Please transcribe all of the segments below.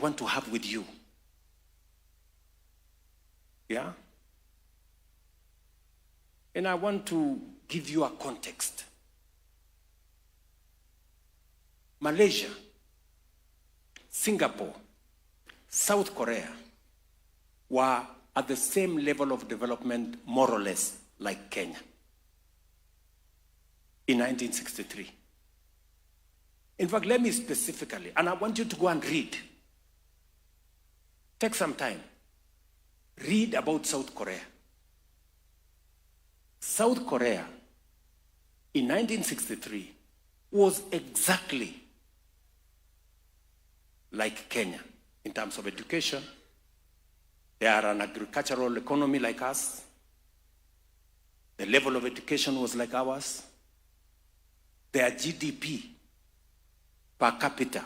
want to have with you. Yeah? And I want to give you a context. Malaysia, Singapore, South Korea were at the same level of development, more or less, like Kenya in 1963. In fact, let me specifically, and I want you to go and read. Take some time. Read about South Korea. South Korea in 1963 was exactly like Kenya in terms of education. They are an agricultural economy like us. The level of education was like ours. Their GDP per capita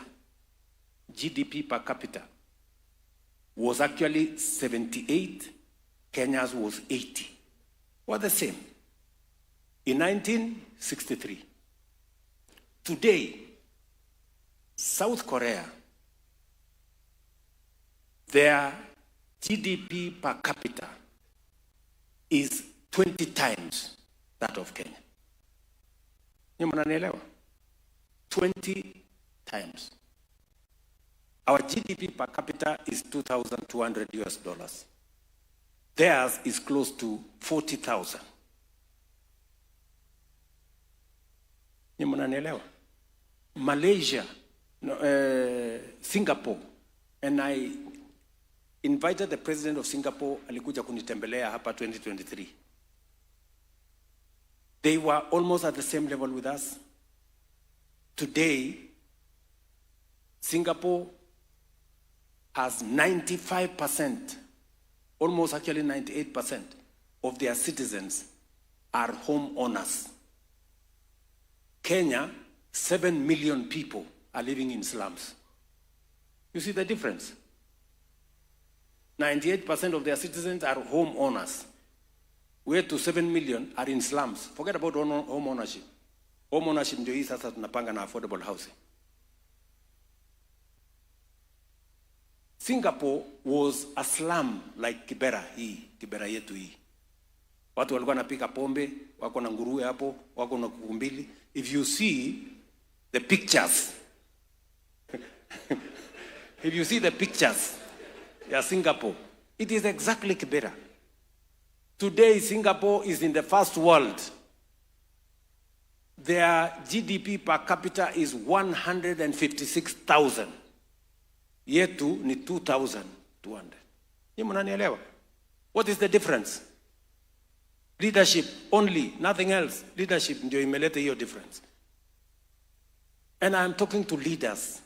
was actually 78. Kenya's was 80. Were the same in 1963. Today, South Korea, their GDP per capita is 20 times that of Kenya. You mnanielewa? 20 times. Our GDP per capita is $2,200. Theirs is close to 40,000. You mnanielewa? Malaysia, Singapore, and I invited the president of Singapore, alikuja kunitembelea hapa 2023. They were almost at the same level with us. Today, Singapore has 95%, almost actually 98% of their citizens are homeowners. Kenya, 7 million people are living in slums. You see the difference? 98% of their citizens are homeowners. Where to 7 million are in slums. Forget about home ownership. Home ownership ndio hii sasa tunapanga na affordable housing. Singapore was a slum like Kibera yetu hii. Watu walikuwa wanapika pombe, wako na nguruwe hapo, wako na kuku mbili. If you see the pictures, if you see the pictures, Singapore, it is exactly Kibera. Today, Singapore is in the first world. Their GDP per capita is 156,000. Yetu ni 2,200. Ni mnanielewa? What is the difference? Leadership only, nothing else. Leadership ndio imeleta hiyo difference. And I'm talking to leaders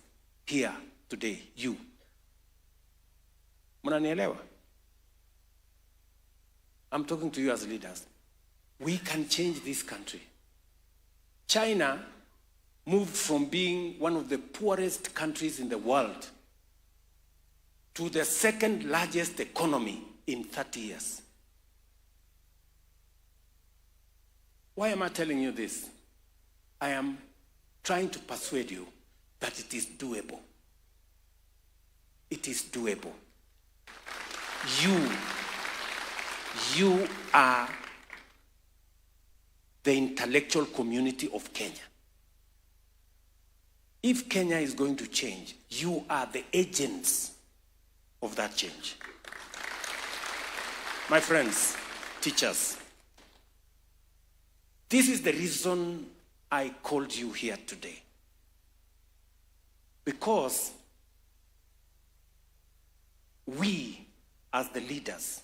here today, you. Mnanielewa? I'm talking to you as leaders. We can change this country. China moved from being one of the poorest countries in the world to the second largest economy in 30 years. Why am I telling you this? I am trying to persuade you that it is doable. It is doable. You are the intellectual community of Kenya. If Kenya is going to change, you are the agents of that change. My friends, teachers, this is the reason I called you here today. Because we, as the leaders,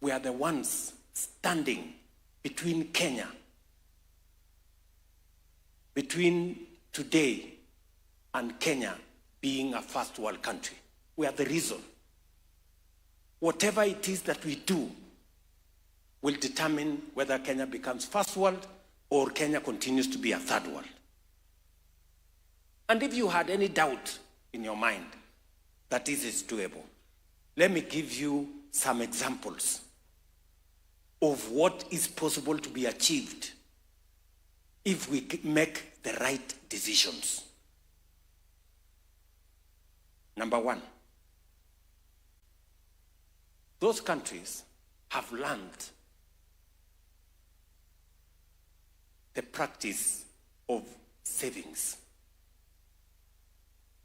we are the ones standing between Kenya, between today and Kenya being a first world country. We are the reason. Whatever it is that we do will determine whether Kenya becomes first world or Kenya continues to be a third world. And if you had any doubt in your mind that this is doable, let me give you some examples of what is possible to be achieved if we make the right decisions. Number one, Those countries have learned the practice of savings.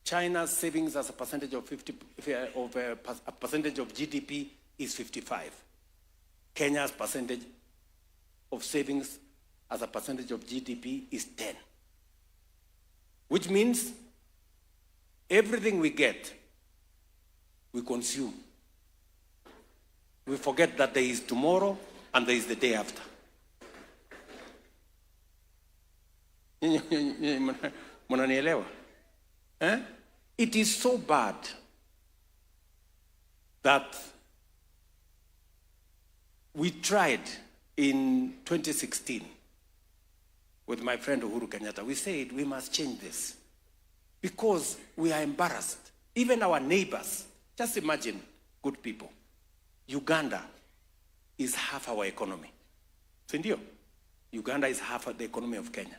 China's savings as a percentage of a percentage of GDP is 55. Kenya's percentage of savings as a percentage of GDP is 10. Which means everything we get, we consume. We forget that there is tomorrow and there is the day after. Mnanielewa? It is so bad that we tried in 2016 with my friend Uhuru Kenyatta. We said we must change this because we are embarrassed. Even our neighbors, just imagine, good people, Uganda is half our economy. Sindio? Uganda is half of the economy of Kenya.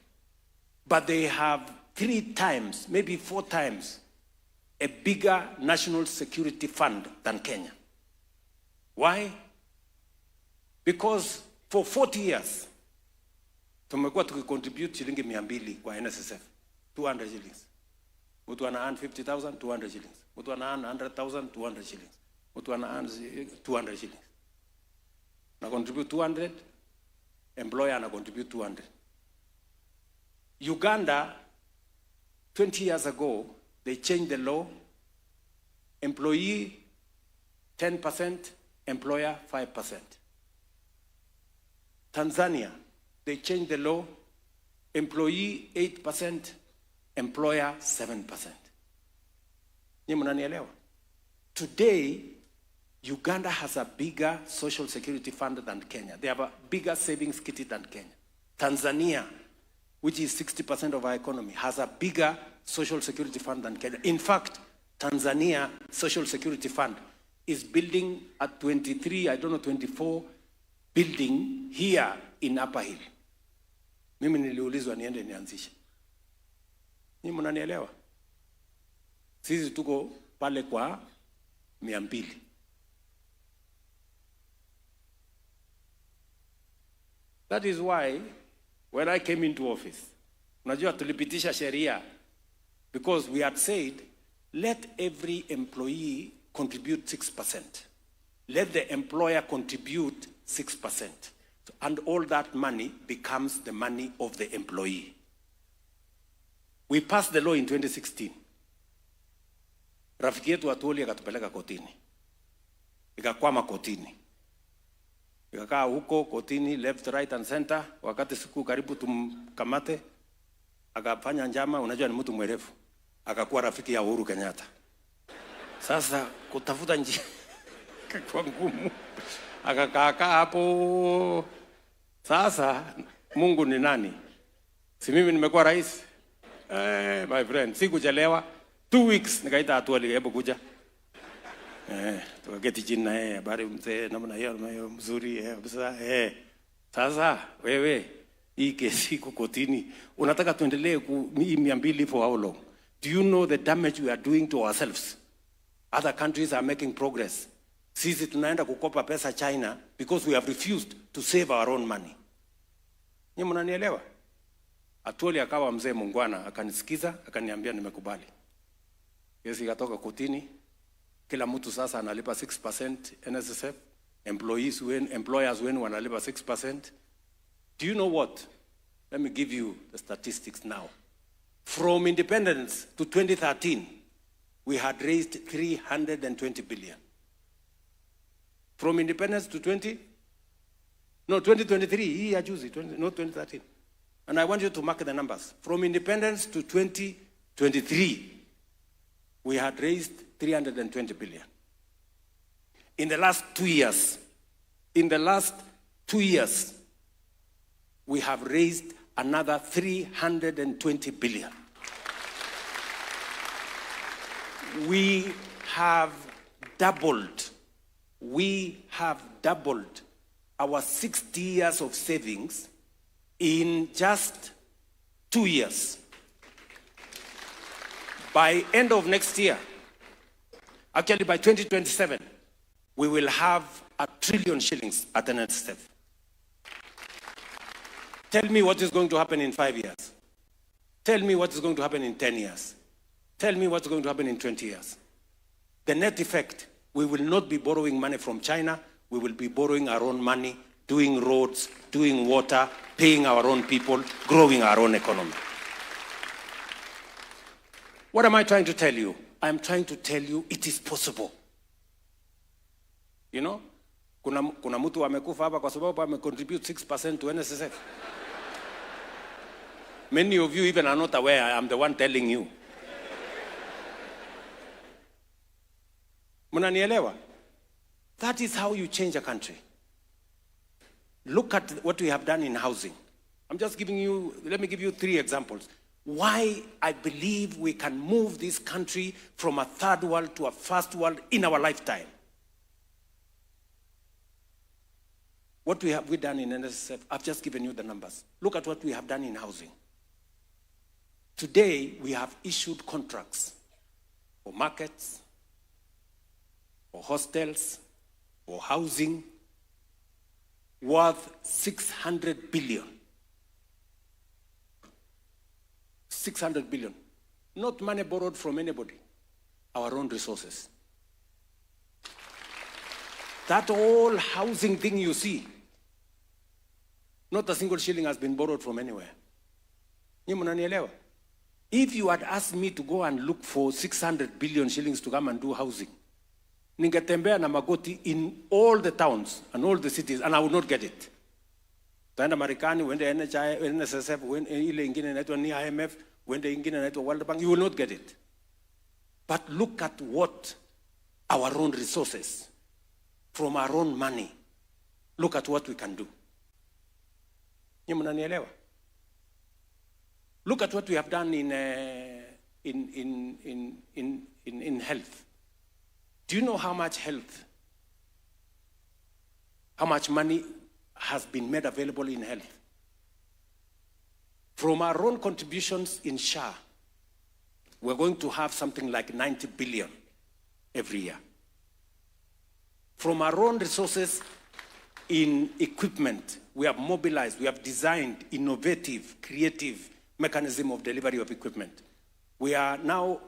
But they have 3 times, maybe 4 times, a bigger national security fund than Kenya. Why? Because for 40 years, tumekuwa tukicontribute shilingi 200 kwa NSSF, 200 shillings. Mtu ana earn 50,000, 200 shillings. Mtu ana earn 100,000, 200 shillings. Mtu ana earn 200 shillings. Na contribute 200, employer ana contribute 200. Uganda, 20 years ago, they changed the law. Employee 10%, employer 5%. Tanzania, they changed the law. Employee 8%, employer 7%. Ni mnanielewa? Today, Uganda has a bigger social security fund than Kenya. They have a bigger savings kitty than Kenya. Tanzania, which is 60% of our economy, has a bigger social security fund than Kenya. In fact, Tanzania social security fund is building at 23, I don't know, 24 building here in Upper Hill. Mimi niliulizwa niende nianzishe. Ni mnanielewa? Sisi tuko pale kwa 200. That is why when I came into office, unajua tulipitisha sheria because we had said, let every employee contribute 6%. Let the employer contribute 6%. And all that money becomes the money of the employee. We passed the law in 2016. Rafiki yetu Atuoli akatupeleka kotini. Ikakwama kotini. Ikakaa huko kotini, left, right and center. Wakati siku karibu tumkamate, akafanya njama, unajua ni mtu mwerevu. Akakuwa rafiki ya Uhuru Kenyatta. Sasa kutafuta njia kwa ngumu. Akakaa hapo. Sasa Mungu ni nani? Si mimi nimekuwa rais? My friend, sikuchelewa. 2 weeks nikaita Atuoli, hebu kuja. Tukaketi chini na yeye, habari mzee, namna hiyo mzuri, Sasa wewe hii kesi iko kotini. Unataka tuendelee ku 200 for how long? Do you know the damage we are doing to ourselves? Other countries are making progress. Sisi tunaenda kukopa pesa China because we have refused to save our own money. Nyinyi mnanielewa? Atuoli akawa mzee mungwana, akanisikiza, akaniambia nimekubali. Kesi ikatoka kotini. Kila mtu sasa analipa 6% NSSF. Employers wenu wanalipa 6%. Do you know what? Let me give you the statistics now. From independence to 2013, we had raised 320 billion. From independence to 2023, hii ya juzi, not 2013. And I want you to mark the numbers. From independence to 2023, we had raised 320 billion. In the last 2 years, we have raised another 320 billion. We have doubled our 60 years of savings in just 2 years. By end of next year, actually by 2027, we will have 1 trillion shillings at NSSF. Tell me what is going to happen in 5 years. Tell me what is going to happen in 10 years. Tell me what's going to happen in 20 years. The net effect, we will not be borrowing money from China. We will be borrowing our own money, doing roads, doing water, paying our own people, growing our own economy. What am I trying to tell you? I'm trying to tell you it is possible. You know, kuna mtu amekufa hapa kwa sababu amecontribute 6% to NSSF. Many of you even are not aware I'm the one telling you. Munanielewa? That is how you change a country. Look at what we have done in housing. I'm just giving you, let me give you 3 examples. Why I believe we can move this country from a third world to a first world in our lifetime. What have we done in NSSF? I've just given you the numbers. Look at what we have done in housing. Today, we have issued contracts for markets, for hostels, for housing, worth 600 billion. 600 billion. Not money borrowed from anybody. Our own resources. That whole housing thing you see, not a single shilling has been borrowed from anywhere. If you had asked me to go and look for 600 billion shillings to come and do housing, ningetembea na magoti in all the towns and all the cities, and I would not get it. Taenda Marekani, wende NSSF, wende ile ingine inaitwa ni IMF, wende ingine inaitwa World Bank, you will not get it. But look at what our own resources, from our own money, look at what we can do. Look at what we have done in health. Do you know how much health, how much money has been made available in health? From our own contributions in SHA, we're going to have something like 90 billion every year. From our own resources in equipment, we have mobilized, we have designed innovative, creative mechanism of delivery of equipment. We are now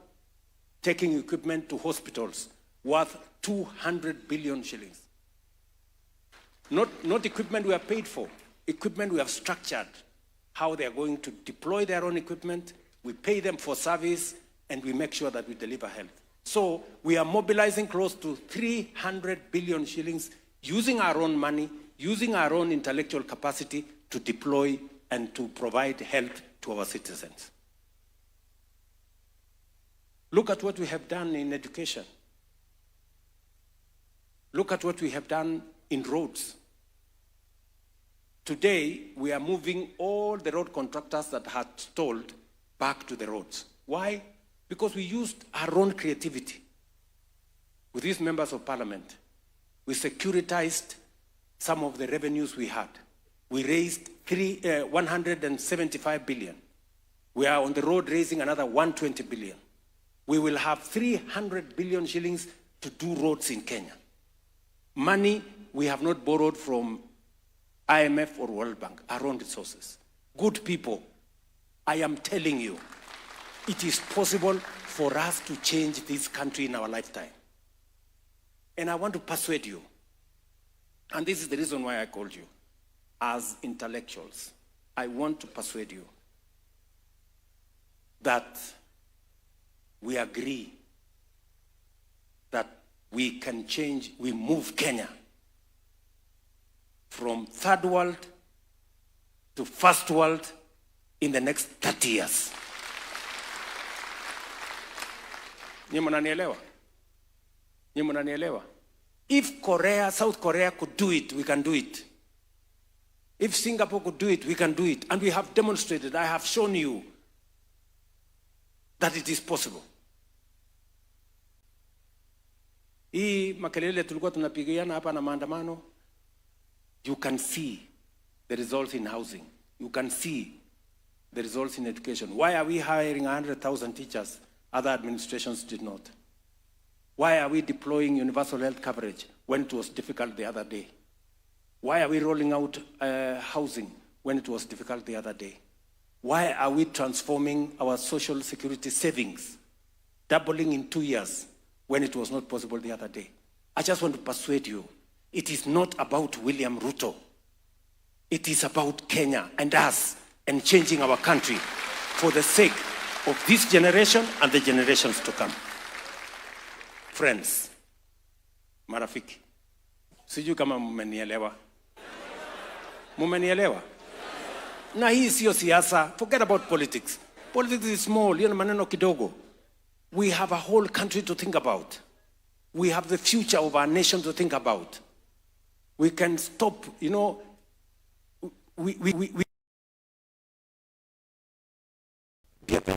taking equipment to hospitals worth 200 billion shillings. Not equipment we are paid for, equipment we have structured, how they are going to deploy their own equipment, we pay them for service, and we make sure that we deliver health. So we are mobilizing close to 300 billion shillings, using our own money, using our own intellectual capacity to deploy and to provide health to our citizens. Look at what we have done in education. Look at what we have done in roads. Today, we are moving all the road contractors that had stalled back to the roads. Why? Because we used our own creativity. With these members of parliament, we securitized some of the revenues we had. We raised 175 billion. We are on the road raising another 120 billion. We will have 300 billion shillings to do roads in Kenya. Money we have not borrowed from IMF or World Bank, our own resources. Good people, I am telling you, it is possible for us to change this country in our lifetime. And I want to persuade you, and this is the reason why I called you, as intellectuals, I want to persuade you that we agree that we can change, we move Kenya from third world to first world in the next 30 years. If Korea, South Korea could do it, we can do it. If Singapore could do it, we can do it. And we have demonstrated, I have shown you that it is possible. Hii makelele tulikuwa tunapigiana hapa na maandamano, you can see the results in housing. You can see the results in education. Why are we hiring 100,000 teachers? Other administrations did not. Why are we deploying universal health coverage when it was difficult the other day? Why are we rolling out housing when it was difficult the other day? Why are we transforming our social security savings, doubling in 2 years when it was not possible the other day? I just want to persuade you, it is not about William Ruto. It is about Kenya and us and changing our country for the sake of this generation and the generations to come. Friends, marafiki, sijui kama mmenielewa. Mmenielewa? Na hii sio siasa. Forget about politics. Politics is small, maneno kidogo. We have a whole country to think about. We have the future of our nation to think about. We can stop, we